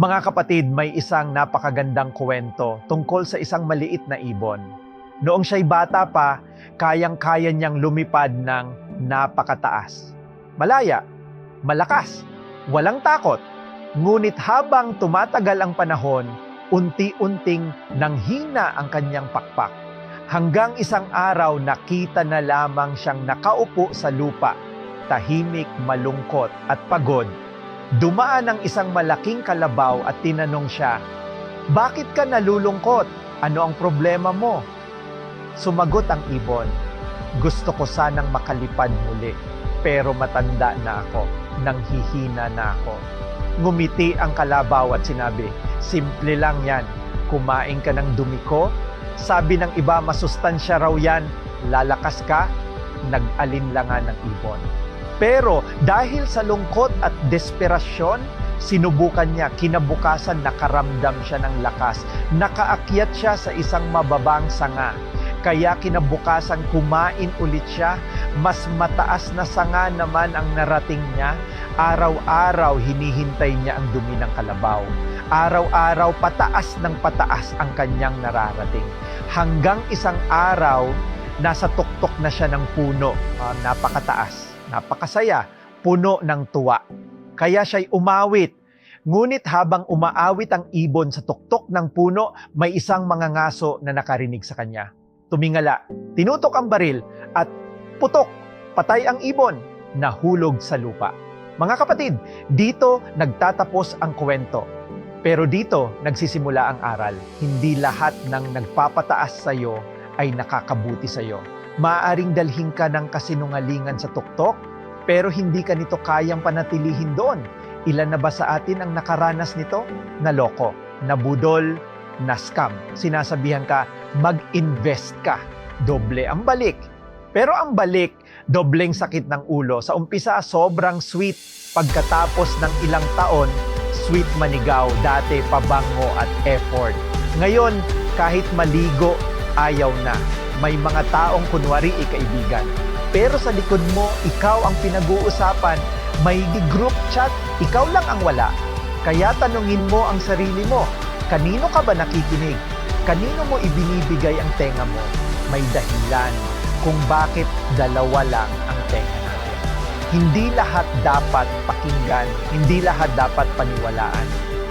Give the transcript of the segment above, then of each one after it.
Mga kapatid, may isang napakagandang kwento tungkol sa isang maliit na ibon. Noong siya'y bata pa, kayang-kaya niyang lumipad ng napakataas. Malaya, malakas, walang takot. Ngunit habang tumatagal ang panahon, unti-unting nanghina ang kanyang pakpak. Hanggang isang araw nakita na lamang siyang nakaupo sa lupa, tahimik, malungkot at pagod. Dumaan ang isang malaking kalabaw at tinanong siya, "Bakit ka nalulungkot? Ano ang problema mo?" Sumagot ang ibon, "Gusto ko sanang makalipad muli, pero matanda na ako, nanghihina na ako." Ngumiti ang kalabaw at sinabi, "Simple lang yan, kumain ka ng dumi ko." Sabi ng iba, "Masustansya raw yan, lalakas ka." Nag-alinlangan ng ibon. Pero dahil sa lungkot at desperasyon, sinubukan niya. Kinabukasan nakaramdam siya ng lakas. Nakaakyat siya sa isang mababang sanga. Kaya kinabukasan kumain ulit siya. Mas mataas na sanga naman ang narating niya. Araw-araw hinihintay niya ang dumi ng kalabaw. Araw-araw pataas ng pataas ang kanyang nararating. Hanggang isang araw, nasa tuktok na siya ng puno. Napakataas. Napakasaya, puno ng tuwa. Kaya siya'y umawit. Ngunit habang umaawit ang ibon sa tuktok ng puno, may isang mangangaso na nakarinig sa kanya. Tumingala, tinutok ang baril at putok, patay ang ibon, nahulog sa lupa. Mga kapatid, dito nagtatapos ang kwento. Pero dito nagsisimula ang aral. Hindi lahat ng nagpapataas sa iyo ay nakakabuti sa iyo. Maaaring dalhin ka ng kasinungalingan sa tuktok, pero hindi ka nito kayang panatilihin doon. Ilan na ba sa atin ang nakaranas nito? Naloko, nabudol, na-scam. Sinasabihan ka, mag-invest ka. Doble ang balik. Pero ang balik, dobleng sakit ng ulo. Sa umpisa, sobrang sweet. Pagkatapos ng ilang taon, sweet manigaw, dati pabango at effort. Ngayon, kahit maligo, ayaw na. May mga taong kunwari kaibigan. Pero sa likod mo, ikaw ang pinag-uusapan. May group chat, ikaw lang ang wala. Kaya tanungin mo ang sarili mo, kanino ka ba nakikinig? Kanino mo ibinibigay ang tenga mo? May dahilan kung bakit dalawa lang ang tenga natin. Hindi lahat dapat pakinggan, hindi lahat dapat paniwalaan.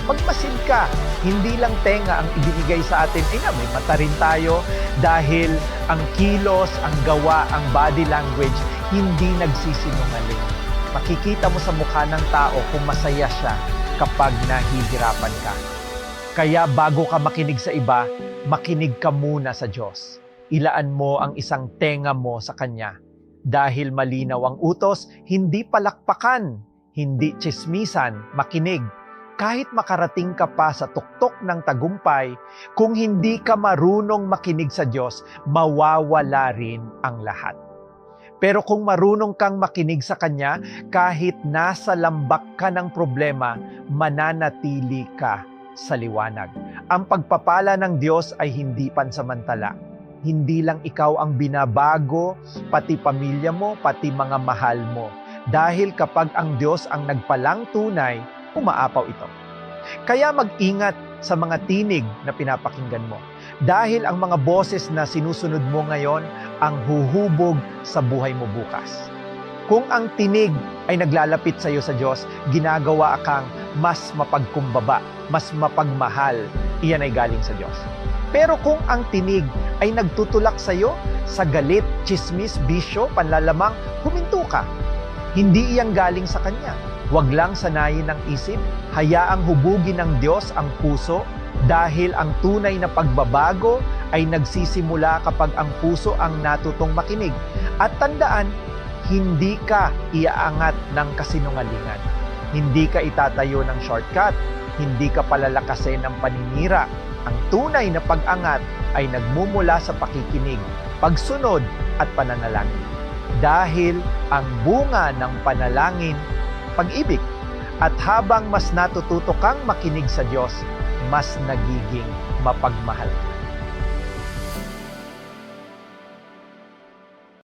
Magmasid ka, hindi lang tenga ang ibinigay sa atin. May mata rin tayo dahil ang kilos, ang gawa, ang body language, hindi nagsisinungaling. Makikita mo sa mukha ng tao kung masaya siya kapag nahihirapan ka. Kaya bago ka makinig sa iba, makinig ka muna sa Diyos. Ilaan mo ang isang tenga mo sa Kanya. Dahil malinaw ang utos, hindi palakpakan, hindi tsismisan, makinig. Kahit makarating ka pa sa tuktok ng tagumpay, kung hindi ka marunong makinig sa Diyos, mawawala rin ang lahat. Pero kung marunong kang makinig sa Kanya, kahit nasa lambak ka ng problema, mananatili ka sa liwanag. Ang pagpapala ng Diyos ay hindi pansamantala. Hindi lang ikaw ang binabago, pati pamilya mo, pati mga mahal mo. Dahil kapag ang Diyos ang nagpalang tunay, umaapaw ito. Kaya mag-ingat sa mga tinig na pinapakinggan mo. Dahil ang mga boses na sinusunod mo ngayon ang huhubog sa buhay mo bukas. Kung ang tinig ay naglalapit sa iyo sa Diyos, ginagawa kang mas mapagkumbaba, mas mapagmahal. Iyan ay galing sa Diyos. Pero kung ang tinig ay nagtutulak sa iyo sa galit, chismis, bisyo, panlalamang, huminto ka. Hindi iyan galing sa Kanya. Huwag lang sanayin ng isip, hayaang hubugin ng Diyos ang puso dahil ang tunay na pagbabago ay nagsisimula kapag ang puso ang natutong makinig. At tandaan, hindi ka iaangat ng kasinungalingan. Hindi ka itatayo ng shortcut. Hindi ka palalakasin ng paninira. Ang tunay na pag-angat ay nagmumula sa pakikinig, pagsunod at pananalangin. Dahil ang bunga ng panalangin, pag-ibig. At habang mas natututo kang makinig sa Diyos, mas nagiging mapagmahal ka.